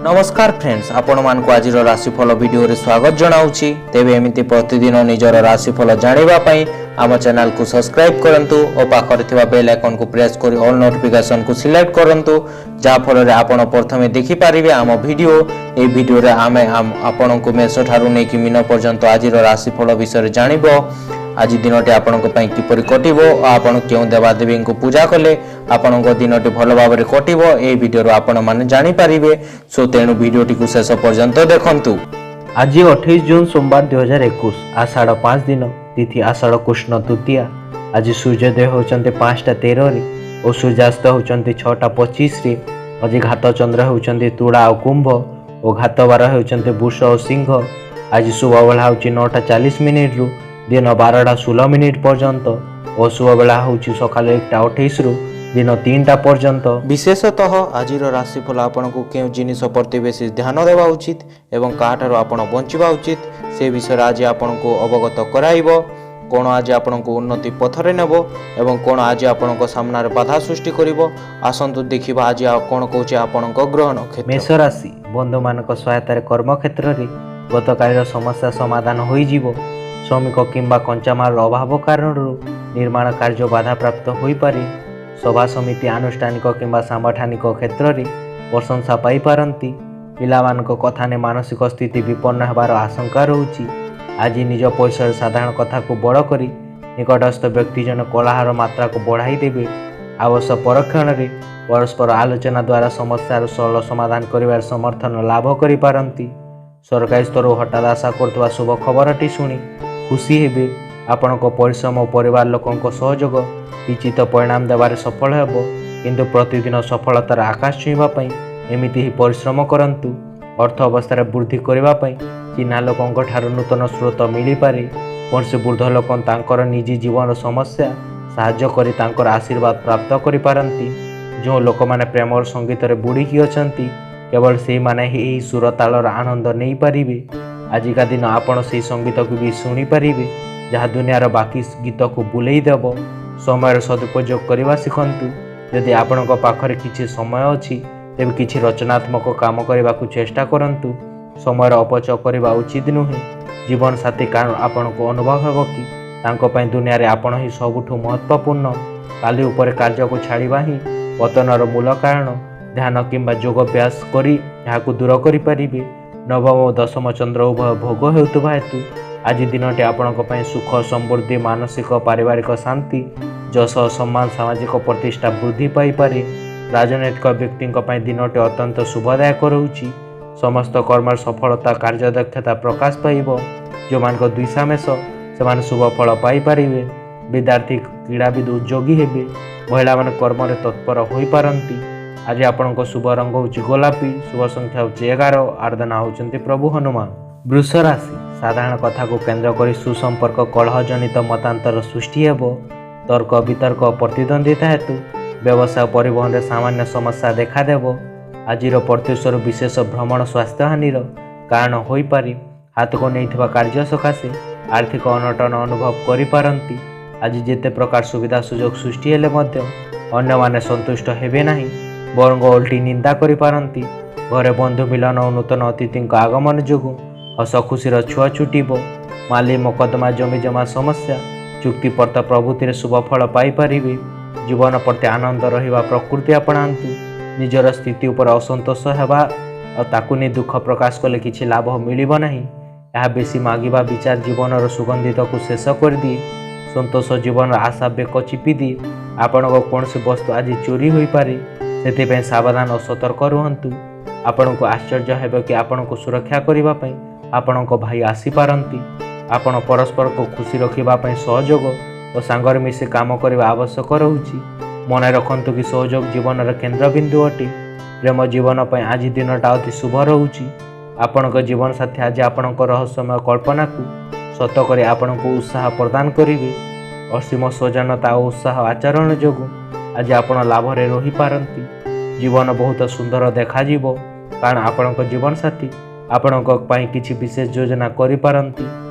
नमस्कार फ्रेंड्स, आपण मानक आज राशिफल वीडियो रे स्वागत जनाऊँगी। तेबे एमिति प्रतिदिन निजर राशिफल जानिबा पई आम चैनल को सब्सक्राइब करंतु और पाखरे थिबा बेल आइकन को प्रेस करी ऑल नोटिफिकेशन को सिलेक्ट करंतु, जा फल रे आपण प्रथमे देखि पारिबे आम वीडियो। ए वीडियो रे आमे आपण को मेष ठारू नै कि मीन पर्यंत आज राशिफल विषय जानिबो। आज दिनटी आपण किपरि कटिबो और आपण केउ देवादेवी को पूजा कले आपण दिनटी भल भाव में कटिबो ए वीडियो आपण माने जानि पारिबे। सो तेणु वीडियोटी को शेष पर्यंत देखंतु। आज 28 जून सोमवार 2021 आषाढ़ 5 दिन तिथि आषाढ़ कृष्ण तृतीया। आज सूर्योदय होचंते 5:13 रे और सूर्यास्त होचंते 6:25 रे। आज घात चंद्र होचंते तुला और कुंभ और घात बार होचंते वृष और सिंह। आज शुभ बेला होची 9:40 रु दिन 12:16 पर्यंत और शुभ बेला होची सकाल 1:28 रु दिन 3टा पर्यंत। विशेषतः आज राशिफल आपन को केउ जिनिस प्रति बेसी ध्यान देवा उचित एवं काठार आपण बंचिबा उचित से विषय आज आपन को अवगत कराइबो। कोण आज आपन को उन्नति पथरे नेबो एवं कोण आज आपन को सामना रे बाधा सृष्टि करिवो। आसंतु देखिबा आज कोण कहूचे आपन को ग्रह नक्षत्र। मेष राशि बंधु मानक सहायतार कर्म क्षेत्र रे गतकालीन समस्या समाधान होई जीवो। श्रमिक किंबा कंचामाल अभाव कारण निर्माण कार्य बाधा प्राप्त होई पारे। सभा समिति आनुष्ठानिक किंबा सांगठनिक क्षेत्र में प्रशंसा पाई पारंती। पिलामानक कथा ने मानसिक स्थिति विपन्न होबार आशंका रहुछि। आज निज पैसा साधारण कथा को बड़ करी निकटस्थ व्यक्ति जन कोलाहल मात्रा को बढ़ाई देवे। आवश्यक परक्षण रे परस्पर आलोचना द्वारा समस्यार सरल समाधान करिवार समर्थन लाभ करि पारंती। सरकारी स्तर हठात आशा करथवा शुभ खबरटी शुणी खुशी हेबे। आपणक परिश्रम और परिवार लोकंक सहयोग इच्छित परिणाम देवारे सफल हेबो। किंतु प्रतिदिन सफलतार आकाश छुईबा पई एमिति ही परिश्रम करंतु। अर्थ अवस्था वृद्धि करबा पई चिन्हा लोकंक ठार नूतन स्रोत मिली पारे। कौनसी वृद्ध लोक तांकर निजी जीवन समस्या साहाय्य करी तांकर आशीर्वाद प्राप्त करि पारंती। जो लोक माने प्रेम और संगीत रे बुड़ीकी अछंती केवल से माने ही सुर तालर आनंद नहीं पारिबे। आजिका दिन आपण से संगीत को भी शुणी पारिबे जहाँ दुनियार बाकी गीत को बुलेई देव। समय सदुपयोग करने शिखंतु। यदि आपण पाखरे किछि समय अछि तेबे किछि रचनात्मक काम करने को चेष्टा करंतु। समय अपचय करने उचित नुहे। जीवन साथी कारण आपण को अनुभव हेब कि तांको पई दुनिया रे आपण ही सबुठु महत्वपूर्ण। काली उपर कार्य को छाड़िबा ही पतनर मूल कारण। ध्यान किंबा योग अभ्यास करी याकू दूर करि परिबे। नवम और दशम चंद्र उभय भोग हेतुबा हेतु आज दिनटी आपणक पई सुख समृद्धि मानसिक पारिवारिक शांति जश सम्मान सामाजिक प्रतिष्ठा वृद्धि पाई पारे। राजनैतिक व्यक्ति पई दिनटी अत्यंत शुभदायक रहुछि। समस्त कर्म सफलता कार्यदक्षता प्रकाश पाइब। जो मानक द्विषा मेष से शुभ फल पाई पारिबे। विद्यार्थी क्रीड़ाविद उद्योगी हेबे। महिला मान कर्म रे तत्पर होई पारंती। आज आपणक शुभ रंग होछि गोलापी। शुभ संख्या होछि 11। आराधना होचंती प्रभु हनुमान। वृष राशि साधारण कथा को केंद्र कर सुसंपर्क कलह जनित मतांतर सृष्टि हेबो। तर्क वितर्क प्रतिद्वंदिता हेतु व्यवसाय परिवहन रे सामान्य समस्या देखा देबो। आजिर प्रत्युषर विशेष भ्रमण स्वास्थ्य हानिर कारण होई पारि। हाथ को नैथिबा कार्य सकाशे आर्थिक अनटन अनुभव करि पारंती। आज जेते प्रकार सुविधा सुयोग सृष्टि हेले मध्य अन्य माने संतुष्ट हेबे नाही बरंग उल्टी निंदा करि पारंती। घरे बंधु मिलन और नूतन अतिथि आगमन जोगु हस खुशीर छुआ छुटिब। माली मकदमा जमी जमा समस्या चुक्तिपर्त प्रभृति शुभ फल पाई पारिबे। जीवन प्रति आनंद रहिबा प्रकृति अपनांतु। निजर स्थिति उपर असंतोष हेबा और ताकु नै दुख प्रकाश कले किछि लाभ मिलिब नाही। यह बेसी मागिबा विचार जीवनर सुगंधित को शेष कर दिए। संतोष जीवन आशा बेक चिपी दिए। आपण को कौनसी वस्तु आज चोरी होई पारे सेते सावधान और सतर्क रुहंतु। आपण को आश्चर्य हेबे कि आपण को सुरक्षा करिबा पई आपण को भाई आसी पारंती। आपण परस्पर को खुशी रखिबा पई सहयोग और सांगर मिसे काम करबा आवश्यक रहुछि। मन रखंतु कि सहयोग जीवन केंद्र बिंदु अटे। प्रेम जीवन पई आज दिनटा अति शुभ रहुछि। आपण को जीवन साथी आज आपण को रहस्यमय कल्पना को सत करी आपण को उत्साह प्रदान करिवे। असीम सजनता और उत्साह आचरण जोगु आज आपण लाभ रे रही पारंती। जीवन बहुत सुंदर देखा जीवो कारण आपण को जीवन साथी आपण को पई किछि विशेष योजना करि पारंती।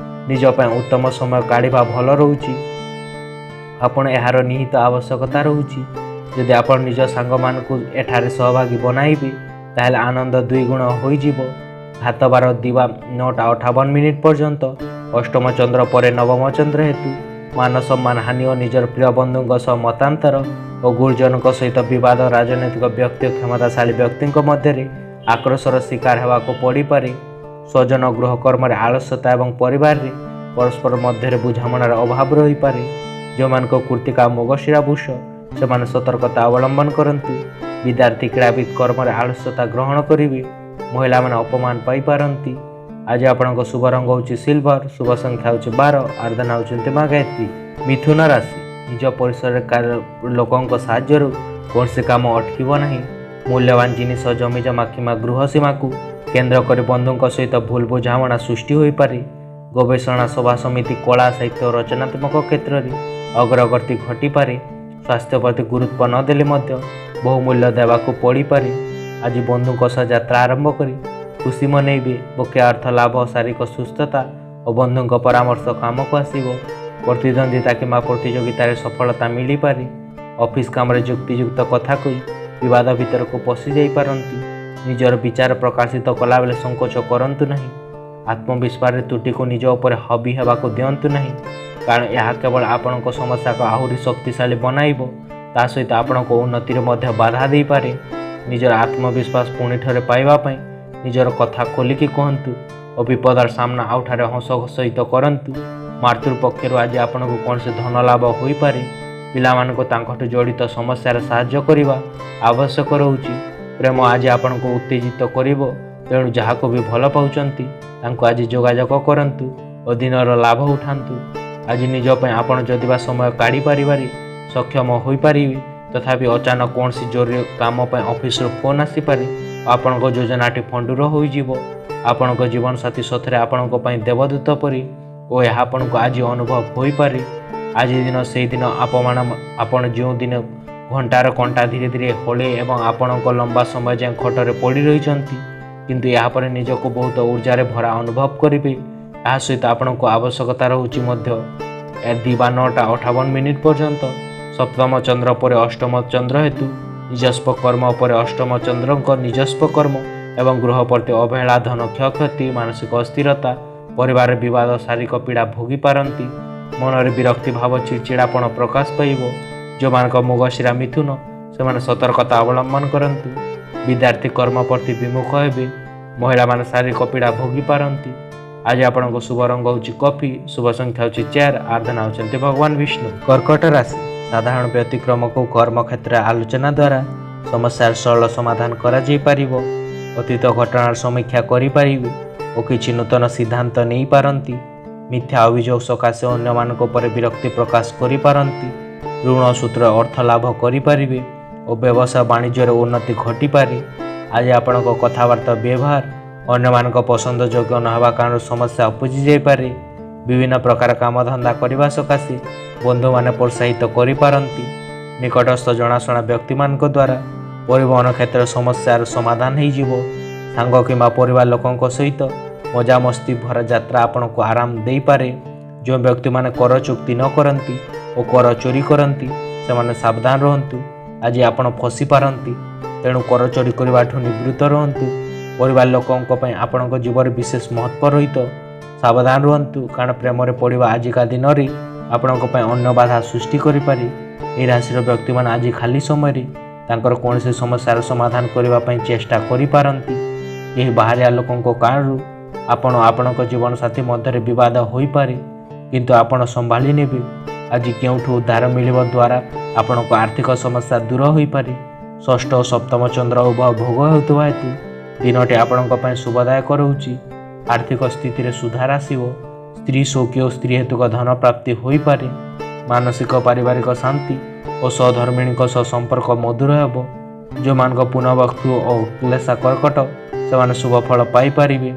निज पई उत्तम समय काढिबा भल रहुछि। आपण एहार निहित आवश्यकता रहुछि। यदि आपण निज सांग मान को एठारे सहभागी बनाइबे ତାହେଲେ ଆନନ୍ଦ ଦ୍ୱିଗୁଣ ହୋଇଯିବ। ହାତ ବାର ଦିବା 9:58 ପର୍ଯ୍ୟନ୍ତ ଅଷ୍ଟମ ଚନ୍ଦ୍ର ପରେ ନବମ ଚନ୍ଦ୍ର ହେତୁ ମାନ ସମ୍ମାନ ହାନି ଓ ନିଜର ପ୍ରିୟ ବନ୍ଧୁଙ୍କ ସହ ମତାନ୍ତର ଓ ଗୁରୁଜନଙ୍କ ସହିତ ବିବାଦ, ରାଜନୈତିକ ବ୍ୟକ୍ତି ଓ କ୍ଷମତାଶାଳୀ ବ୍ୟକ୍ତିଙ୍କ ମଧ୍ୟରେ ଆକ୍ରୋଶର ଶିକାର ହେବାକୁ ପଡ଼ିପାରେ। ସ୍ୱଜନ ଗୃହ କର୍ମରେ ଆଳସ୍ୟତା ଏବଂ ପରିବାରରେ ପରସ୍ପର ମଧ୍ୟରେ ବୁଝାମଣାର ଅଭାବ ରହିପାରେ। ଯେଉଁମାନଙ୍କ କୃତ୍ତିକା ମୃଗଶିରା ବୃଷ ସେମାନେ ସତର୍କତା ଅବଲମ୍ବନ କରନ୍ତୁ। ବିଦ୍ୟାର୍ଥୀ କ୍ରୀଡ଼ାବିତ କର୍ମରେ ଆଳସ୍ୟତା ଗ୍ରହଣ କରିବେ। ମହିଳାମାନେ ଅପମାନ ପାଇପାରନ୍ତି। ଆଜି ଆପଣଙ୍କ ଶୁଭ ରଙ୍ଗ ହେଉଛି ସିଲଭର, ଶୁଭ ସଂଖ୍ୟା ହେଉଛି 12, ଆରାଧନା ହେଉଛନ୍ତି ମା ଗାୟତ୍ରୀ। ମିଥୁନ ରାଶି, ନିଜ ପରିସରରେ ଲୋକଙ୍କ ସାହାଯ୍ୟରୁ କୌଣସି କାମ ଅଟକିବ ନାହିଁ। ମୂଲ୍ୟବାନ ଜିନିଷ, ଜମିଜମା କିମ୍ବା ଗୃହ ସୀମାକୁ କେନ୍ଦ୍ର କରି ବନ୍ଧୁଙ୍କ ସହିତ ଭୁଲ ବୁଝାମଣା ସୃଷ୍ଟି ହୋଇପାରେ। ଗବେଷଣା, ସଭା ସମିତି, କଳା, ସାହିତ୍ୟ ଓ ରଚନାତ୍ମକ କ୍ଷେତ୍ରରେ ଅଗ୍ରଗତି ଘଟିପାରେ। ସ୍ୱାସ୍ଥ୍ୟ ପ୍ରତି ଗୁରୁତ୍ୱ ନ ଦେଲେ ମଧ୍ୟ ବହୁମୂଲ୍ୟ ଦେବାକୁ ପଡ଼ିପାରେ। ଆଜି ବନ୍ଧୁଙ୍କ ସହ ଯାତ୍ରା ଆରମ୍ଭ କରି ଖୁସି ମନେଇବେ। ବକେୟା ଅର୍ଥ ଲାଭ, ଶାରୀରିକ ସୁସ୍ଥତା ଓ ବନ୍ଧୁଙ୍କ ପରାମର୍ଶ କାମକୁ ଆସିବ। ପ୍ରତିଦ୍ୱନ୍ଦିତା କିମ୍ବା ପ୍ରତିଯୋଗିତାରେ ସଫଳତା ମିଳିପାରେ। ଅଫିସ କାମରେ ଯୁକ୍ତିଯୁକ୍ତ କଥା କହି ବିବାଦ ଭିତରକୁ ପଶି ଯାଇପାରନ୍ତି। ନିଜର ବିଚାର ପ୍ରକାଶିତ କଲାବେଳେ ସଂକୋଚ କରନ୍ତୁ ନାହିଁ। ଆତ୍ମବିଶ୍ୱାସରେ ତ୍ରୁଟିକୁ ନିଜ ଉପରେ ହାବି ହେବାକୁ ଦିଅନ୍ତୁ ନାହିଁ, କାରଣ ଏହା କେବଳ ଆପଣଙ୍କ ସମସ୍ୟାକୁ ଆହୁରି ଶକ୍ତିଶାଳୀ ବନାଇବ, ତା ସହିତ ଆପଣଙ୍କ ଉନ୍ନତିରେ ମଧ୍ୟ ବାଧା ଦେଇପାରେ। ନିଜର ଆତ୍ମବିଶ୍ୱାସ ପୁଣି ଥରେ ପାଇବା ପାଇଁ ନିଜର କଥା ଖୋଲିକି କୁହନ୍ତୁ ଓ ବିପଦର ସାମ୍ନା ଆଉଠାରେ ହସ ସହିତ କରନ୍ତୁ। ମାତୃପକ୍ଷରୁ ଆଜି ଆପଣଙ୍କୁ କୌଣସି ଧନ ଲାଭ ହୋଇପାରେ। ପିଲାମାନଙ୍କୁ ତାଙ୍କଠୁ ଜଡ଼ିତ ସମସ୍ୟାରେ ସାହାଯ୍ୟ କରିବା ଆବଶ୍ୟକ ରହୁଛି। ପ୍ରେମ ଆଜି ଆପଣଙ୍କୁ ଉତ୍ତେଜିତ କରିବ, ତେଣୁ ଯାହାକୁ ବି ଭଲ ପାଉଛନ୍ତି ତାଙ୍କୁ ଆଜି ଯୋଗାଯୋଗ କରନ୍ତୁ ଓ ଦିନର ଲାଭ ଉଠାନ୍ତୁ। ଆଜି ନିଜ ପାଇଁ ଆପଣ ଯଦିବା ସମୟ କାଢ଼ିପାରିବାରେ ସକ୍ଷମ ହୋଇପାରିବେ, ତଥାପି ଅଚାନକ କୌଣସି ଜରୁରୀ କାମ ପାଇଁ ଅଫିସରୁ ଫୋନ୍ ଆସିପାରେ ଓ ଆପଣଙ୍କ ଯୋଜନାଟି ଫଣ୍ଡୁର ହୋଇଯିବ। ଆପଣଙ୍କ ଜୀବନସାଥୀ ସତରେ ଆପଣଙ୍କ ପାଇଁ ଦେବଦୂତ ପରି ଓ ଏହା ଆପଣଙ୍କୁ ଆଜି ଅନୁଭବ ହୋଇପାରେ। ଆଜି ଦିନ ସେହିଦିନ ଆପଣ ଯେଉଁ ଦିନ ଘଣ୍ଟାର କଣ୍ଟା ଧୀରେ ଧୀରେ ହଳେ ଏବଂ ଆପଣଙ୍କ ଲମ୍ବା ସମୟ ଯାଏଁ ଖଟରେ ପଡ଼ି ରହିଛନ୍ତି, କିନ୍ତୁ ଏହାପରେ ନିଜକୁ ବହୁତ ଊର୍ଜାରେ ଭରା ଅନୁଭବ କରିବେ। ଏହା ସହିତ ଆପଣଙ୍କୁ ଆବଶ୍ୟକତା ରହୁଛି ମଧ୍ୟ ଦିବା 9:58 ପର୍ଯ୍ୟନ୍ତ ସପ୍ତମ ଚନ୍ଦ୍ର ପରେ ଅଷ୍ଟମ ଚନ୍ଦ୍ର ହେତୁ ନିଜସ୍ୱ କର୍ମ ପରେ ଅଷ୍ଟମ ଚନ୍ଦ୍ରଙ୍କ ନିଜସ୍ୱ କର୍ମ ଏବଂ ଗୃହ ପ୍ରତି ଅବହେଳା, ଧନ କ୍ଷୟକ୍ଷତି, ମାନସିକ ଅସ୍ଥିରତା, ପରିବାରରେ ବିବାଦ, ଶାରୀରିକ ପୀଡ଼ା ଭୋଗି ପାରନ୍ତି। ମନରେ ବିରକ୍ତି ଭାବ, ଚିଡ଼ଚିଡ଼ାପଣ ପ୍ରକାଶ ପାଇବ। ଯେଉଁମାନଙ୍କ ମୃଗଶିରା ମିଥୁନ ସେମାନେ ସତର୍କତା ଅବଲମ୍ବନ କରନ୍ତୁ। ବିଦ୍ୟାର୍ଥୀ କର୍ମ ପ୍ରତି ବିମୁଖ ହେବେ। ମହିଳାମାନେ ଶାରୀରିକ ପୀଡ଼ା ଭୋଗି ପାରନ୍ତି। ଆଜି ଆପଣଙ୍କ ଶୁଭ ରଙ୍ଗ ହେଉଛି କଫି, ଶୁଭ ସଂଖ୍ୟା ହେଉଛି 4, ଆରାଧନା ହେଉଛନ୍ତି ଭଗବାନ ବିଷ୍ଣୁ। କର୍କଟ ରାଶି, ସାଧାରଣ ବ୍ୟତିକ୍ରମକୁ କର୍ମକ୍ଷେତ୍ରରେ ଆଲୋଚନା ଦ୍ୱାରା ସମସ୍ୟାର ସରଳ ସମାଧାନ କରାଯାଇପାରିବ। ଅତୀତ ଘଟଣାର ସମୀକ୍ଷା କରିପାରିବେ ଓ କିଛି ନୂତନ ସିଦ୍ଧାନ୍ତ ନେଇପାରନ୍ତି। ମିଥ୍ୟା ଅଭିଯୋଗ ସକାଶେ ଅନ୍ୟମାନଙ୍କ ଉପରେ ବିରକ୍ତି ପ୍ରକାଶ କରିପାରନ୍ତି। ଋଣ ସୂତ୍ରରେ ଅର୍ଥ ଲାଭ କରିପାରିବେ ଓ ବ୍ୟବସାୟ ବାଣିଜ୍ୟରେ ଉନ୍ନତି ଘଟିପାରେ। ଆଜି ଆପଣଙ୍କ କଥାବାର୍ତ୍ତା ବ୍ୟବହାର ଅନ୍ୟମାନଙ୍କ ପସନ୍ଦ ଯୋଗ୍ୟ ନ ହେବା କାରଣରୁ ସମସ୍ୟା ଉପୁଜି ଯାଇପାରେ। ବିଭିନ୍ନ ପ୍ରକାର କାମଧନ୍ଦା କରିବା ସକାଶେ ବନ୍ଧୁମାନେ ପ୍ରୋତ୍ସାହିତ କରିପାରନ୍ତି। ନିକଟସ୍ଥ ଜଣାଶୁଣା ବ୍ୟକ୍ତିମାନଙ୍କ ଦ୍ୱାରା ପରିବହନ କ୍ଷେତ୍ରରେ ସମସ୍ୟାର ସମାଧାନ ହୋଇଯିବ। ସାଙ୍ଗ କିମ୍ବା ପରିବାର ଲୋକଙ୍କ ସହିତ ମଜାମସ୍ତି ଭରା ଯାତ୍ରା ଆପଣଙ୍କୁ ଆରାମ ଦେଇପାରେ। ଯେଉଁ ବ୍ୟକ୍ତିମାନେ କର ଚୁକ୍ତି ନ କରନ୍ତି ଓ କର ଚୋରି କରନ୍ତି ସେମାନେ ସାବଧାନ ରୁହନ୍ତୁ। ଆଜି ଆପଣ ଫସି ପାରନ୍ତି, ତେଣୁ କର ଚୋରି କରିବାଠୁ ନିବୃତ୍ତ ରୁହନ୍ତୁ। ପରିବାର ଲୋକଙ୍କ ପାଇଁ ଆପଣଙ୍କ ଜୀବନରେ ବିଶେଷ ମହତ୍ଵ ରହିତ। ସାବଧାନ ରୁହନ୍ତୁ, କାରଣ ପ୍ରେମରେ ପଡ଼ିବା ଆଜିକା ଦିନରେ ଆପଣଙ୍କ ପାଇଁ ଅନ୍ୟ ବାଧା ସୃଷ୍ଟି କରିପାରେ। ଏହି ରାଶିର ବ୍ୟକ୍ତିମାନେ ଆଜି ଖାଲି ସମୟରେ ତାଙ୍କର କୌଣସି ସମସ୍ୟାର ସମାଧାନ କରିବା ପାଇଁ ଚେଷ୍ଟା କରିପାରନ୍ତି। ଏହି ବାହାରିଆ ଲୋକଙ୍କ କାରଣରୁ ଆପଣଙ୍କ ଜୀବନସାଥୀ ମଧ୍ୟରେ ବିବାଦ ହୋଇପାରେ, କିନ୍ତୁ ଆପଣ ସମ୍ଭାଳି ନେବେ। ଆଜି କେଉଁଠୁ ଉଦ୍ଧାର ମିଳିବା ଦ୍ୱାରା ଆପଣଙ୍କ ଆର୍ଥିକ ସମସ୍ୟା ଦୂର ହୋଇପାରେ। ଷଷ୍ଠ ଓ ସପ୍ତମ ଚନ୍ଦ୍ର ଉଭୟ ଭୋଗ ହେଉଥିବା ହେତୁ ଦିନଟି ଆପଣଙ୍କ ପାଇଁ ଶୁଭଦାୟକ ରହୁଛି। ଆର୍ଥିକ ସ୍ଥିତିରେ ସୁଧାର ଆସିବ। ସ୍ତ୍ରୀ ସୌଖ୍ୟ ଓ ସ୍ତ୍ରୀ ହେତୁକ ଧନ ପ୍ରାପ୍ତି ହୋଇପାରେ। ମାନସିକ ପାରିବାରିକ ଶାନ୍ତି ଓ ସହଧର୍ମିଣୀଙ୍କ ସହ ସମ୍ପର୍କ ମଧୁର ହେବ। ଯେଉଁମାନଙ୍କ ପୁନଃବକ୍ତୁ ଓ କ୍ଲେଶା କର୍କଟ ସେମାନେ ଶୁଭ ଫଳ ପାଇପାରିବେ।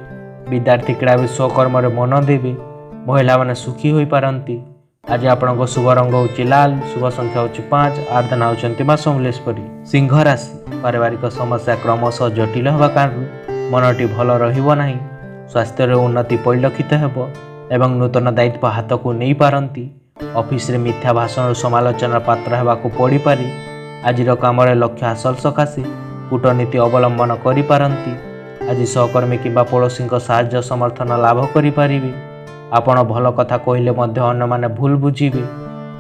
ବିଦ୍ୟାର୍ଥୀ କ୍ରୀଡ଼ାବିତ ସ୍ୱକର୍ମରେ ମନ ଦେବେ। ମହିଳାମାନେ ସୁଖୀ ହୋଇପାରନ୍ତି। ଆଜି ଆପଣଙ୍କ ଶୁଭ ରଙ୍ଗ ହେଉଛି ଲାଲ, ଶୁଭ ସଂଖ୍ୟା ହେଉଛି 5, ଆରାଧନା ହେଉଛନ୍ତି ମା ସମଲେଶ୍ୱରୀ। ସିଂହ ରାଶି, ପାରିବାରିକ ସମସ୍ୟା କ୍ରମଶଃ ଜଟିଳ ହେବା କାରଣରୁ ମନଟି ଭଲ ରହିବ ନାହିଁ। ସ୍ୱାସ୍ଥ୍ୟରେ ଉନ୍ନତି ପରିଲକ୍ଷିତ ହେବ ଏବଂ ନୂତନ ଦାୟିତ୍ୱ ହାତକୁ ନେଇପାରନ୍ତି। ଅଫିସରେ ମିଥ୍ୟା ଭାଷଣରୁ ସମାଲୋଚନାର ପାତ୍ର ହେବାକୁ ପଡ଼ିପାରେ। ଆଜିର କାମରେ ଲକ୍ଷ୍ୟ ହାସଲ ସକାଶେ कूटनीति अवलंबन करिपारंती। आज सहकर्मी किंबा पड़ोसीଙ୍କ साहाय्य समर्थन लाभ करिपारिबे। आपण भल कथा कहले मध्य अन्य माने भूल बुझिबे।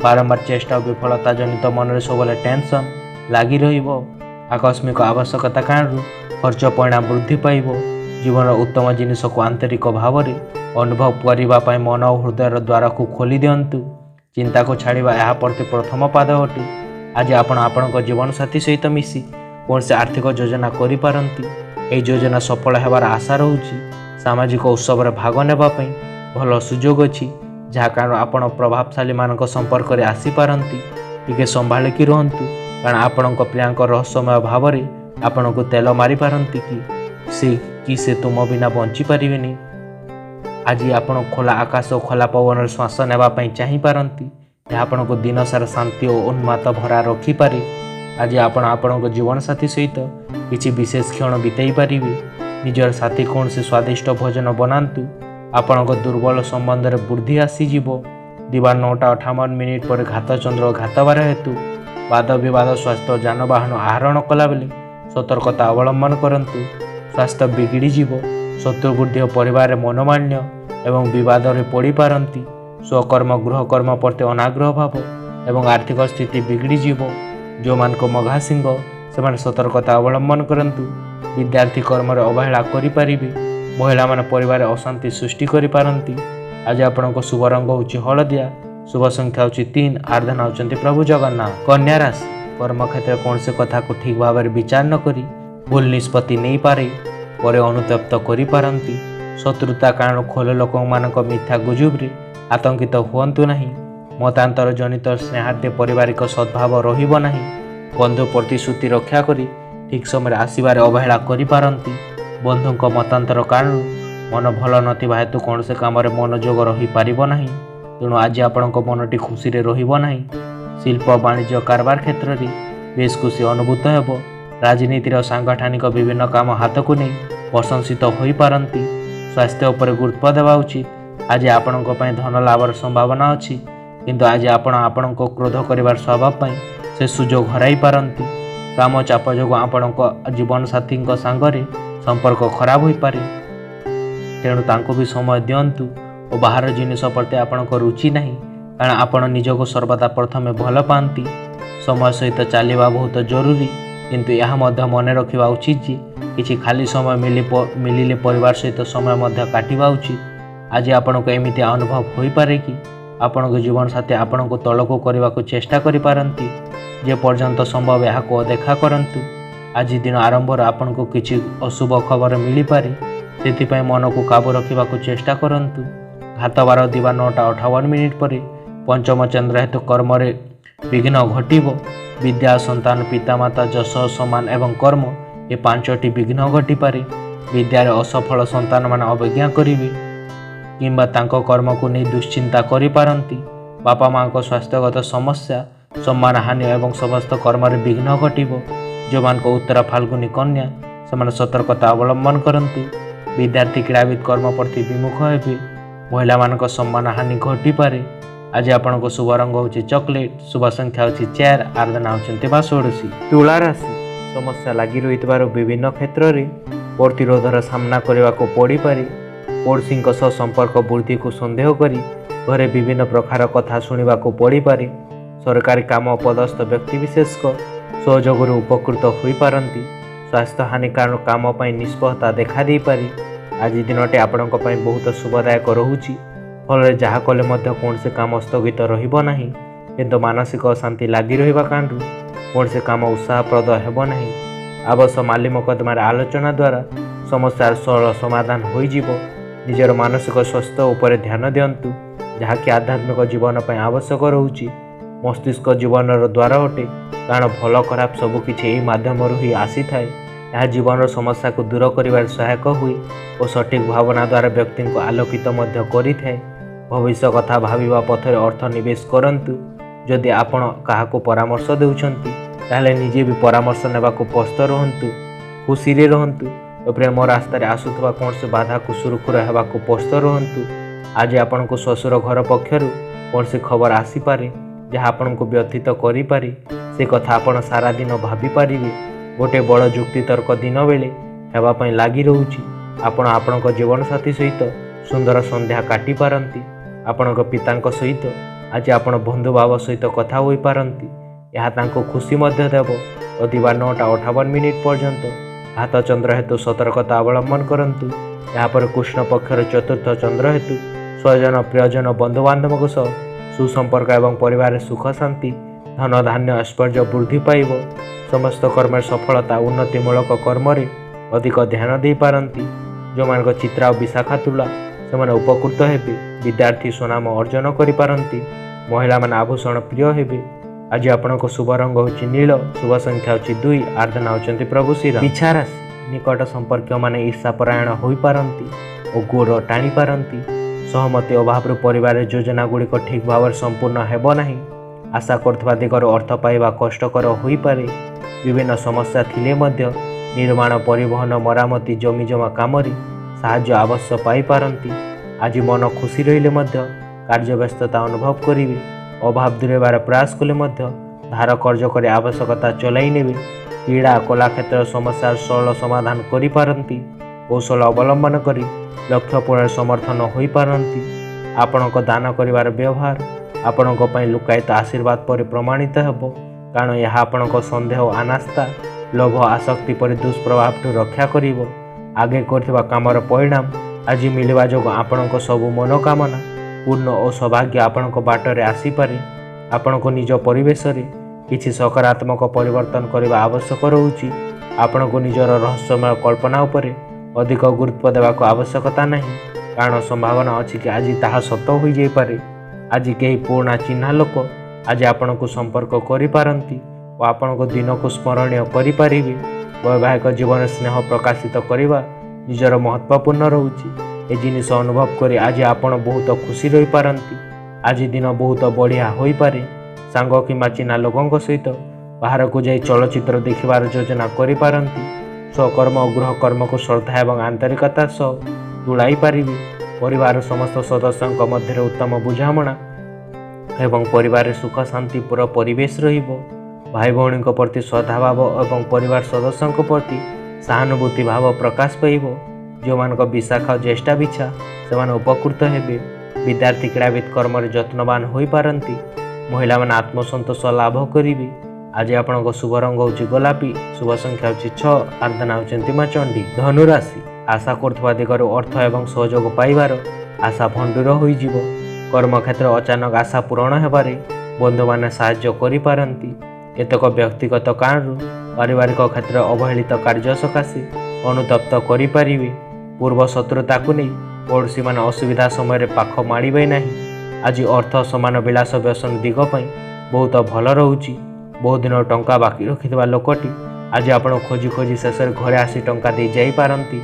बारंबार चेष्टा और विफलता जनित मन में सबले टेंशन लगी रहिबो। आकस्मिक आवश्यकता कारण खर्च परिणाम वृद्धि पाइब। जीवन उत्तम जिनिस को आंतरिक भाव में अनुभव करने मन और हृदय द्वार को खोली दिंतु। चिंता को छाड़ा यह प्रति प्रथम पाद अटे। आज आपण जीवन साथी सहित मिसी कौन से आर्थिक योजना करिपारंती। यह योजना सफल होबार आशा रोचे। सामाजिक उत्सव में भाग नेबापी भल सुजोग अच्छी जहाँ कारण आपण प्रभावशाली मानक संपर्क में आसीपारती। टिके संभालिकी रुहतु कारण आपण प्रियांक रहस्यमय भाव में आपण को तेल मारी पारती कि से तुम बिना बंची पारिबेनी। आज आपण खोला आकाश और खोला पवन श्वास नेबापी चाहिपारती। यह आपण को दिन सारा शांति और उन्माद भरा रखिपारे। आज आपण जीवन साथी सहित किसी विशेष क्षण बिताई पारिबे। निजर साथी कौन से स्वादिष्ट भोजन बनातु। आपण दुर्बल संबंध में वृद्धि आसीज। दिवा 9:58 पर घात चंद्र घातबार हेतु वाद विवाद स्वास्थ्य जानवाहन आहरण कला बेले सतर्कता अवलंबन करंतु। स्वास्थ्य बिगिड़ी शत्रु वृद्धि परिवार मनोमान्य एवं विवाद में पड़ पारती। स्वकर्म गृहकर्म प्रति अनाग्रह भाव एवं आर्थिक स्थिति बिगिड़ी जो मान को मघा सिंह से सतर्कता अवलंबन करंतु। विद्यार्थी कर्म अवहेला करिपारिबे। महिला मान परिवार अशांति सृष्टि करिपारंती। आज आपण को शुभ रंग होची हलदिया। शुभ संख्या होची 3। आराधना होचंती प्रभु जगन्नाथ। कन्या राशि कर्म क्षेत्र कौन से कथा को ठीक भाव में विचार न करी भूल निष्पत्ति नहीं पारे पर अनुतप्त करिपारंती। शत्रुता कारण खोल लोक मानक मिथ्या गुजुब्रे आतंकित हुअन्तु नहीं। मतांतर जनित स्नेहाद्य पारिवारिक सद्भाव रहिब नहीं। बंधु प्रतिश्रुति रक्षा करी ठीक समय आसबार अवहेला करिपारंती। बंधुक मतांतर कारण मन भल नथिबा हेतु कौन से काम मनोयोग रही पारिब नहीं। तेणु आज आपण मनटी खुशी रहिब नहीं। शिल्प वाणिज्य कारबार क्षेत्र में बेस खुशी अनुभूत हेब। राजनीतिर सांगठनिक विभिन्न काम हाथ को नहीं प्रशंसित हो पारती। स्वास्थ्य उपर गुरुत्व देवा उचित। आज आपण धन लाभर संभावना अच्छी किंतु आज आपण क्रोध करिवार स्वभाव से सुजोग हराई पारती। काम चाप जो आपण जीवन साथी सांगरे संपर्क खराब हो पारे। तेणु तांको भी समय दिंतु और बाहर जिनिस प्रति आपण रुचि नहीं कारण आपण निजको सर्वदा प्रथमे भल पाती। समय सहित चलवा बहुत जरूरी किंतु यह मन रखा उचित जे किसी खाली समय मिलिले परिवार सहित समय काटिबा उचित। आज आपण को एमितिया अनुभव हो पारे कि आपण को जीवन साथी आपण को तल को करने को चेष्टा करिपारंती। जे पर्यंत संभव यह को देखा करंतु। आज दिन आरंभ आपण को किसी अशुभ खबर मिली पारे से मन को काबू रखा चेष्टा करंतु। घातबार दिवा 9:58 पर पंचम चंद्र हेतु कर्म विघ्न घटिब। विद्या संतान पितामाता जश सम्मान एवं कर्म ये 5टी विघ्न घटी पारे। विद्यार असफल संतान मान अवज्ञा करिवे किंबा तांको कर्म को नहीं दुश्चिंता करि पारंती। बापा माँ को स्वास्थ्यगत समस्या सम्मान हानि एवं समस्त कर्म विघ्न घटिब। जो मान को उत्तर फाल्गुनी कन्या से सतर्कता अवलंबन करंतु। विद्यार्थी क्रीड़ाविद कर्म प्रति विमुख हेबे। महिला मान सम्मान हानि घटी पारे। आज आपण को शुभ रंग होची चॉकलेट। शुभ संख्या होची 4। आराधना होचंती मां षोडशी। तुला राशि समस्या लगी रही विभिन्न क्षेत्र में प्रतिरोधर सामना करने को पड़ पारे। पड़ोसी संपर्क वृद्धि को संदेह करी घरे विभिन्न प्रकार कथा शुणा को पड़ पारे। सरकारी काम पदस्थ व्यक्तिविशेष सहयोग उपकृत हो पारती। स्वास्थ्य हानि कारण काम निष्पहता देखा दे पारे। आज दिनटे आपण बहुत शुभदायक रोचे। फल जहाँ कले कौन से काम स्थगित रहा किंतु मानसिक अशांति लगी रहा कारण कौन से काम उत्साहप्रद हेब नहीं। अवश्य माली मकदमार आलोचना द्वारा समस्यार सरल समाधान हो निजर मानसिक स्वास्थ्य उपर ध्यान दिंतु जहाँकि आध्यात्मिक जीवन पर आवश्यक रोचे। मस्तिष्क जीवन द्वार अटे कारण भल खराब सबकिछि यही माध्यम ही आसी थाए। यह जीवन समस्या को दूर कर सहायक हुए और सठिक भावना द्वारा व्यक्ति को आलोकित करिथाए। भविष्य कथा भाविबा पथरे अर्थ निवेश करंतु। जदि आपण काहाको परामर्श देउछंती ताहले निजे भी परामर्श नेबा को प्रस्तुत रहंतु। खुशी रे रहंतु और प्रेम रास्तार आसुथबा कौन से बाधा को सुरक्षित हेबा को प्रस्तुत रहंतु। आज आपण को ससुर घर पक्षरु कौन से खबर आसी पारे जहाँ आपण को व्यथित करि पारे। से कथा आपण सारा दिन भाभी पारिबे। गोटे बड़ जुक्तितर्क दिन बेले हेबा पई लागी रहउची। आपण आपणक जीवनसाथी सहित सुंदर संध्या काटी पारंती। आपणक पितांक सहित आज आपण बंधु भाव सहित कथा होई पारंती। यह तांको खुशी मध्य देव। दिवा 9:58 पर्यंत हाथ चंद्र हेतु सतर्कता अवलंबन करंतु। यहाँ पर कृष्ण पक्षर चतुर्थ चंद्र हेतु स्वजन प्रियजन बंधु बांधव सह सुसंपर्क एवं परिवार सुख शांति धन धान्य ऐश्वर्य वृद्धि पाइब। समस्त कर्म सफलता उन्नतिमूलक कर्म अधिक ध्यान दे पारंती। जो मान चित्रा और विशाखा तुला से उपकृत हेबे। विद्यार्थी सुनाम अर्जन करि पारंती। महिला मान आभूषण प्रिय हेबे। आज आपणक शुभ रंग होची नील। शुभ संख्या होची 2। आराधना होचंती प्रभु श्रीराम। इच्छा राशि निकट संपर्क माने ईर्षापरायण होई पारंती और गोड़ टाणी पारंती। सहमति अभाव परिवार योजना गुड़िक ठीक भाव संपूर्ण हेब नाही। आशा करथबा दिगर अर्थ पाइबा कष्टकर होई पारे। विभिन्न समस्या थिले मध्य निर्माण परिवहन मरामती जमी जमा कामरी साहाय्य आवश्य पाई पारंती। आज मन खुशी रहिले मध्य कार्य व्यस्तता अनुभव करिवे। अभाव दूरेबार प्रयास कले मध्य धार कर्ज करे आवश्यकता चलाई नेबे। क्रीड़ा कला क्षेत्र समस्या सरल समाधान करि पारंती। कौशल अवलंबन करी लक्ष्य पूर्ण समर्थन होई पारंती। आपणक दान करिवार व्यवहार आपणक पई लुकायित आशीर्वाद पर प्रमाणित हेबो। कारण यह आपणक संदेह अनास्था लोभ आसक्ति पर दुष्प्रभाव रक्षा करिवो। आगे करथिबा कामर परिणाम आज मिलवा जोग आपणक सबु मनोकामना पूर्ण और सौभाग्य आपणक बाटरे आसी पारे। आपणक निज परिवेश रे किछि सकारात्मक परिवर्तन करबा आवश्यक रहउची। आपणक निजर रहस्यमय कल्पना उपरे अधिक गुरुत्व देवाक आवश्यकता नहीं। कारण संभावना अछि कि आज ताहा सत होई जाई पारे। आज कई पुराना चिन्हा लोक आज आपणक संपर्क करि पारंती और आपणक दिन को स्मरणीय करि पारिबे। वैवाहिक जीवन स्नेह प्रकाशित करवा निजर महत्वपूर्ण रहउची। ए जिनिस अनुभव करी आज आपण बहुत खुशी रही पारंती। आज दिन बहुत बढ़िया होई पारे। सांग किंबा चिन्हा लोकंक सहित बाहर को जाई चलचित्र देखिबार योजना करि पारंती। स्वकर्म और गृह कर्म को श्रद्धा एवं आंतरिकता सह तुलाई पारिबे। परिवार समस्त सदस्यों मध्य उत्तम बुझामणा एवं परिवार सुख शांति पूरा परिवेश रहिबो। भाई भौणी प्रति श्रद्धाभाव एवं परिवार सदस्यों प्रति सहानुभूति भाव प्रकाश पाइब। जो मान विशाखा ज्येष्ठा बिछा से उपकृत हेबे। विद्यार्थी क्रीड़ाविद कर्म यत्नवान होई पारंती। महिला मान आत्मसंतोष लाभ करिवे। आज आपणक शुभ रंग होची गोलापी। शुभ संख्या होची 6। आराधना होचंती मां चंडी। धनुराशि आशा करथबा दिगरो अर्थ एवं सहयोग पाइबार आशा भंडूर होई जिवो। कर्म क्षेत्र अचानक आशा पूरण हेबारे बंधु माने साहाय्य करि पारंती। केतक व्यक्तिगत कारण पारिवारिक क्षेत्र अवहेलित कार्य सकाशे अनुतप्त करि पारिबे। पूर्व शत्रुता को नहीं पड़ोशी मान असुविधा समय पाख माड़े नहीं। आज अर्थ समान विलास व्यसन दिग पई बहुत भल रहउची। बहुत दिन टंका बाकी रखिथिबा लोकटी आज आपण खोजी खोजी शेष घरे आसी टंका दे जाई पारंती।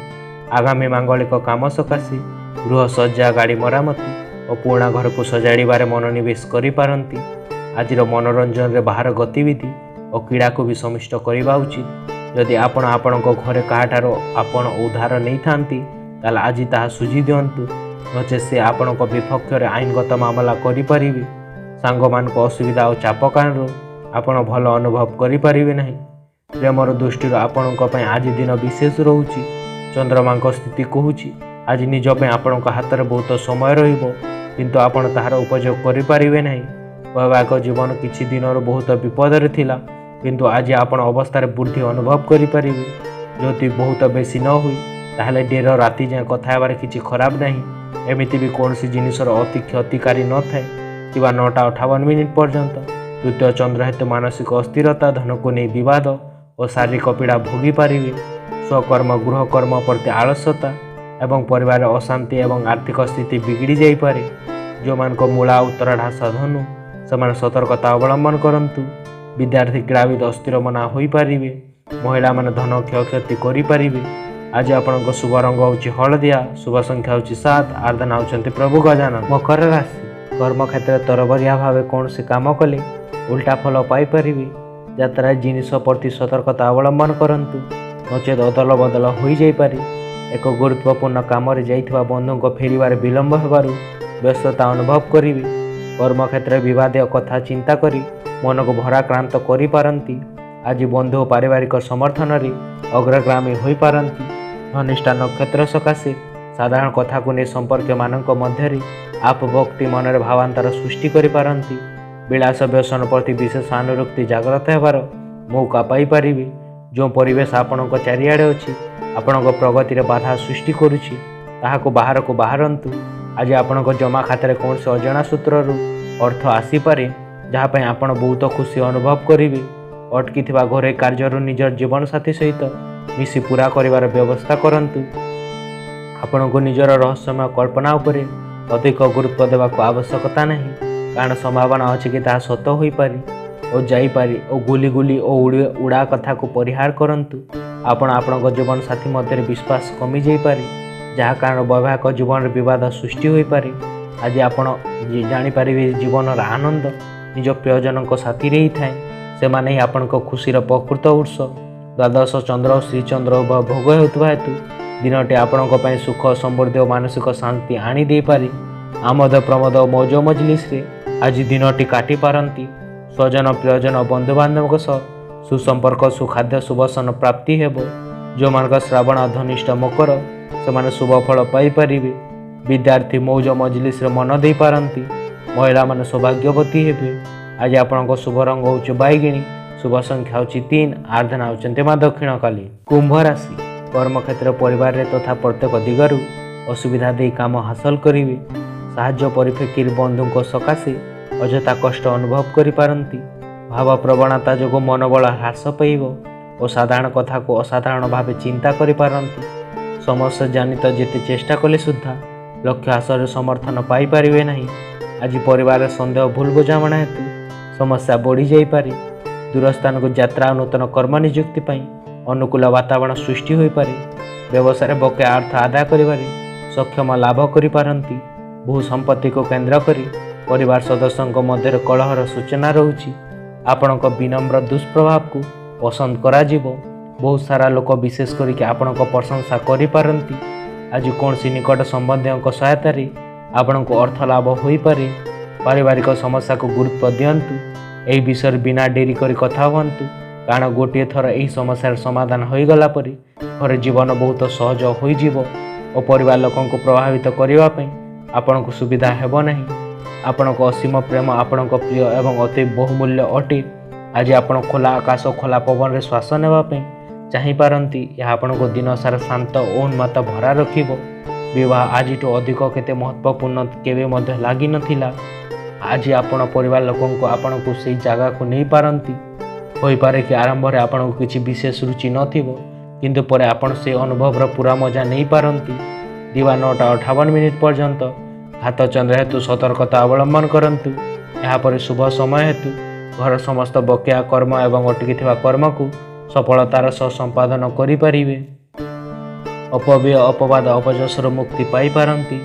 आगामी मांगलिक काम सकाशे गृह सज्जा गाड़ी मरामती और पुराणा घर को सजाड़बार मनोनिवेश करि पारंती। आज मनोरंजन रे बाहर गतिविधि और क्रीड़ा को भी समिष्ट करवा उचित। यदि आपण आपणक घरे काहाठारो आपण उधार नहीं थांती ताल आज ताहा सुझी दियंतु। नचे से आपणक विपक्ष रे आईनगत मामला करि परिबे। सांग मान को असुविधा और चाप कारण आपण भल अनुभव करि परिबे नहीं। प्रेमर दृष्टि आपणक पई आज दिन विशेष रहउची। चंद्रमा स्थिति कहूची आज निज पे आपणक हाथ में बहुत समय रहिबो किंतु आपण ताहार उपयोग करि परिबे नहीं। वैवाहिक जीवन किछि दिन बहुत विपद रे थिला किंतु आज आपण अवस्था वृद्धि अनुभव करि परिबे। जदि बहुत बेसी न हुई ताहले डेर राति जाए कथा हेबार किछि खराब नहीं। एमिति भी कौनसी जिनिसर अति क्षतिकारी न थाए। 9:58 पर्यंत द्वितीय चंद्र हेतु मानसिक अस्थिरता धन को नहीं विवाद और शारीरिक पीड़ा भोगी पारिबे। स्वकर्म गृह कर्म प्रति आलस्यता एवं परिवार अशांति एवं आर्थिक स्थिति बिगड़ी जाई पारे। जो मान को मूला उत्तराढ़ा धनु समान सतर्कता अवलंबन करंतु। विद्यार्थी क्रीड़ाविद अस्थिर मना होई पारिबे। महिला मान धन क्षयक्षति करि पारिबे। आज आपणक शुभ रंग होची हलदिया। शुभ संख्या होची 7। आराधना होचंती प्रभु गजानन। मकर राशि कर्म क्षेत्र तरबरिया भावे कौन से काम कले उल्टा फल पाई पारिबे। यात्रा जिनिस प्रति सतर्कता अवलंबन करंतु नचेत अदल बदल होई जाई पारे। एक गुरुत्वपूर्ण काम रे जाइथिबा बंधु को फेरिबार विलंब हेबारु व्यस्तता अनुभव करिवे। कर्म क्षेत्र विवादीय कथा चिंता करी मन को भराक्रांत करि पारंती। आज बंधु और पारिवारिक समर्थन अग्रगामी हो पारती। धनिष्ठा नक्षत्र सकाशे साधारण कथा को नहीं संपर्क मानक मध्य आप भक्ति मन में भावांतर सृष्टि करिपारंती। विलास व्यसन प्रति विशेष अनुरक्ति जागृत होबार मौका पाइपर। जो परिवेश आपण चारिआडे अच्छी आपण प्रगति में बाधा सृष्टि करुच्ची ताहाको बाहर को बाहरंतु। आज आपण जमा खाते कौन से अजणा सूत्र अर्थ आसीपे जहाँपाई आपण बहुत खुशी अनुभव करेंगे। अटकी घरे कार्य निजर जीवन साथी सहित मिसी पूरा करिवार व्यवस्था करंतु। आपण को निजर रहस्यमय कल्पना उपरे अधिक गुरुत्व देवा आवश्यकता नहीं, कारण संभावना अच्छी कि ताहा सत हो पारी और जाईपारी और गुली गुली और उड़ा कथा को परिहार करंतु। आपण आपण जीवन साथी मध्य विश्वास कमी जाई पारे, जहाँ कारण वैवाहिक जीवन विवाद सृष्टि हो पारे। आज आपण जानीपर जीवन आनंद निज प्रियजन साथी ही थाए, से माने ही आपण खुशीर प्रकृत उत्स। द्वादश चंद्र और श्रीचंद्र भोग होता हेतु दिनटी आपण सुख समृद्धि और मानसिक शांति आनी दे पारी। आमोद प्रमोद और मौज मजलिस आज दिनटी काटी पारती। स्वजन प्रियजन और बंधु बांधव सुसंपर्क सुखाद्य शुभसन प्राप्ति हेब। जो मान श्रावण धनिष्ठ मकर से शुभ फल पाइपर। विद्यार्थी मौज मजलिस मन दे पारती। महिला मान सौभाग्यवती हेबे। आज आपण शुभ रंग हो बैगिणी, शुभ संख्या होची 3, आराधना होचंते मां दक्षिण काली। कुंभ राशि कर्म क्षेत्र परिवार तथा प्रत्येक दिगरु असुविधा दे काम हासिल करेंगे। साहाय्य परिप्रेक्षी बंधु सकाशे अजथा कष्ट अनुभव करिपारंती। भाव प्रवणता जो मनोबल ह्रास पाइब और साधारण कथा को असाधारण भाव चिंता करिपारंती। समस्या जनित जेते चेष्टा कले सुद्धा लक्ष्य हासिल समर्थन पाई पारिबे नहीं। आज परिवार संदेह भूल बुझामणा हेतु समस्या बढ़ी जाइपारे। दूरस्थान को यात्रा नूतन कर्म नियुक्ति अनुकूल वातावरण सृष्टि हो पारे। व्यवसाय बकेया अर्थ आदाय करिबारे सक्षम लाभ करिपारंती। भू संपत्ति को केंद्र करी परिवार सदस्यों मध्य कलहर सूचना रहुछि। आपणक विनम्र दुष्प्रभाव को पसंद करा जिवो। बहुत सारा लोक विशेष करके आपणक प्रशंसा करिपारंती। आज कौन सी निकट संबंधियों सहायता आपण को अर्थ लाभ हो पारे। पारिवारिक समस्या को गुरुत्व दिंतु। यही विषय बिना डेरी करी कथा हुंतु, कारण गोटे थर यही समस्यार समाधान हो गला पर घर जीवन बहुत सहज हो और परिवार लोकों को प्रभावित करने आपण को सुविधा हेब नहीं। आपण को असीम प्रेम आपण को प्रिय एवं अति बहुमूल्य अटे। आज आपण खोला आकाश खोला पवन रे श्वास नेबापी चाहिपारती। यह आपण को दिन सारा शांत और उन्मत्त भरा रखिब। विवाह आज अधिक केते महत्वपूर्ण केवे मध्य लागी नथिला। आज आपण परिवार लोकों को आपण को सही जगह को नहीं पारंती। होई पारे कि आरंभ रे आपण को किछि विशेष रुचि नथिबो, किंतु परे आपण से अनुभव रा पूरा मजा नहीं पारंती। दिवा 9:58 पर्यंत हाथ चंद्र हेतु सतर्कता अवलंबन करंतु। यहाँ पर शुभ समय हेतु घर समस्त बकेया कर्म एवं अटकी कर्म को सफलतार सह संपादन करिपारिबे। अपव्यय अपवाद अपजसर मुक्ति पाई पारंती।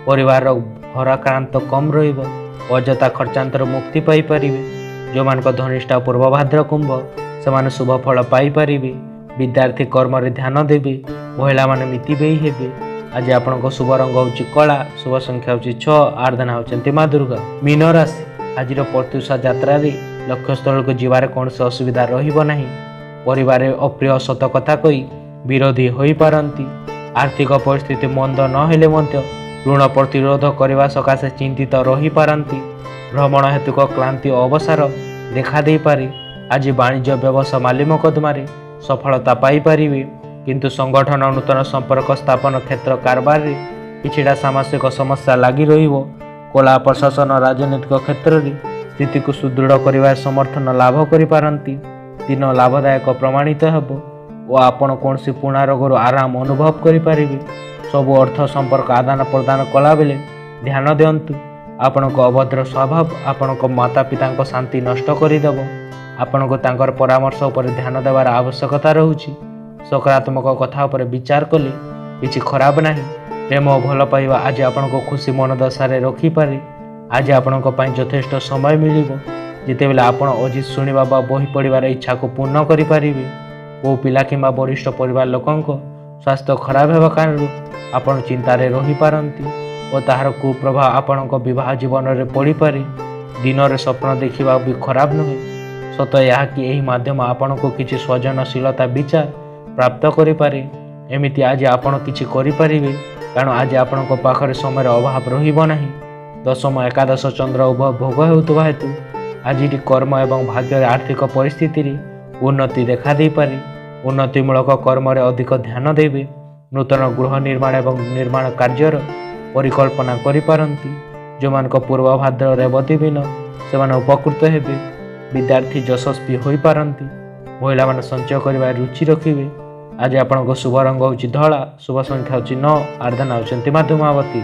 परिवार हराक्रांत कम रहिबो। अजथा खर्चांतर मुक्ति पाई पारिबे। जो मानक धनिष्ठा पूर्व भाद्र कुंभ से शुभ फल पाई पारिबे। विद्यार्थी कर्म रे ध्यान देबे। महिला माने मितिबेई हेबे। आज आपण शुभ रंग हो कला, शुभ संख्या हो 6, आराधना होचंती मां दुर्गा। मीन राशि आज प्रत्युषा यात्रा लक्ष्यस्थल को जीवार कौन से असुविधा रहिबो नहीं। परिवार अप्रिय सत कथा कही विरोधी हो पारती। आर्थिक परिस्थिति मंद न हेले मध्य ऋण प्रतिरोध करने सकाशे चिंतित रही पारती। भ्रमण हेतुक क्लांति अवसार देखा दे पारे। आज वाणिज्य व्यवसाय माली मकदमारे सफलता पाई पारिबे, किंतु संगठन नूतन संपर्क स्थापन क्षेत्र कारबार रे किछिटा सामाजिक समस्या लगी रहिबो। कला प्रशासन राजनीतिक क्षेत्र रे स्थिति को सुदृढ़ करिवार समर्थन लाभ करि पारंती। दिन लाभदायक प्रमाणित हेबो और आपण कौन सी पुणा रोगर आराम अनुभव करि पारिबे। सबु अर्थ संपर्क आदान प्रदान कला बेले ध्यान दिंतु। आपण को अभद्र स्वभाव आपण को माता पिता शांति नष्ट करदेव। आपण को तांकर परामर्श उपर ध्यान देवार आवश्यकता रहुछि। सकारात्मक कथा उपर विचार कले किछि खराब नहीं। प्रेम और भल पाइबा आज आपण को खुशी मन दशारे रखी पारे। आज आपण को पई यथेष्ट समय मिलिबो जितेबेले आपण अजित शुणिबा बा बही पढ़िबार इच्छा को पूर्ण करि पारिबे। वो पिला किंबा वरिष्ठ परिवार लोकों स्वास्थ्य खराब हेबा कारण आपण चिंतारे रही पारंती और ताहार कुप्रभाव आपण विवाह जीवन रे पड़ी पारे। दिन रे स्वप्न देखिबा भी खराब नुहे। ସତ ଏହା କି ଏହି ମାଧ୍ୟମ ଆପଣଙ୍କୁ କିଛି ସୃଜନଶୀଳତା ବିଚାର ପ୍ରାପ୍ତ କରିପାରେ। ଏମିତି ଆଜି ଆପଣ କିଛି କରିପାରିବେ, କାରଣ ଆଜି ଆପଣଙ୍କ ପାଖରେ ସମୟର ଅଭାବ ରହିବ ନାହିଁ। ଦଶମ ଏକାଦଶ ଚନ୍ଦ୍ର ଉଭୟ ଭୋଗ ହେଉଥିବା ହେତୁ ଆଜିଟି କର୍ମ ଏବଂ ଭାଗ୍ୟରେ ଆର୍ଥିକ ପରିସ୍ଥିତିରେ ଉନ୍ନତି ଦେଖାଦେଇପାରେ। ଉନ୍ନତିମୂଳକ କର୍ମରେ ଅଧିକ ଧ୍ୟାନ ଦେବେ। ନୂତନ ଗୃହ ନିର୍ମାଣ ଏବଂ ନିର୍ମାଣ କାର୍ଯ୍ୟର ପରିକଳ୍ପନା କରିପାରନ୍ତି। ଯେଉଁମାନଙ୍କ ପୂର୍ବ ଭାଦ୍ର ରେବତୀ ଦିନ ସେମାନେ ଉପକୃତ ହେବେ। ବିଦ୍ୟାର୍ଥୀ ଯଶସ୍ୱୀ ହୋଇପାରନ୍ତି। ମହିଳାମାନେ ସଞ୍ଚୟ କରିବାରେ ରୁଚି ରଖିବେ। ଆଜି ଆପଣଙ୍କ ଶୁଭ ରଙ୍ଗ ହେଉଛି ଧଳା, ଶୁଭ ସଂଖ୍ୟା ହେଉଛି 9, ଆରାଧନା ହେଉଛନ୍ତି ମା ଧୂମାବତୀ।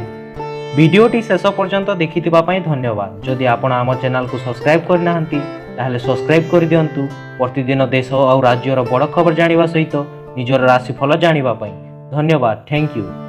ଭିଡ଼ିଓଟି ଶେଷ ପର୍ଯ୍ୟନ୍ତ ଦେଖିଥିବା ପାଇଁ ଧନ୍ୟବାଦ। ଯଦି ଆପଣ ଆମ ଚ୍ୟାନେଲକୁ ସବସ୍କ୍ରାଇବ୍ କରିନାହାନ୍ତି ତାହେଲେ ସବସ୍କ୍ରାଇବ୍ କରିଦିଅନ୍ତୁ। ପ୍ରତିଦିନ ଦେଶ ଆଉ ରାଜ୍ୟର ବଡ଼ ଖବର ଜାଣିବା ସହିତ ନିଜର ରାଶିଫଳ ଜାଣିବା ପାଇଁ। ଧନ୍ୟବାଦ। Thank you.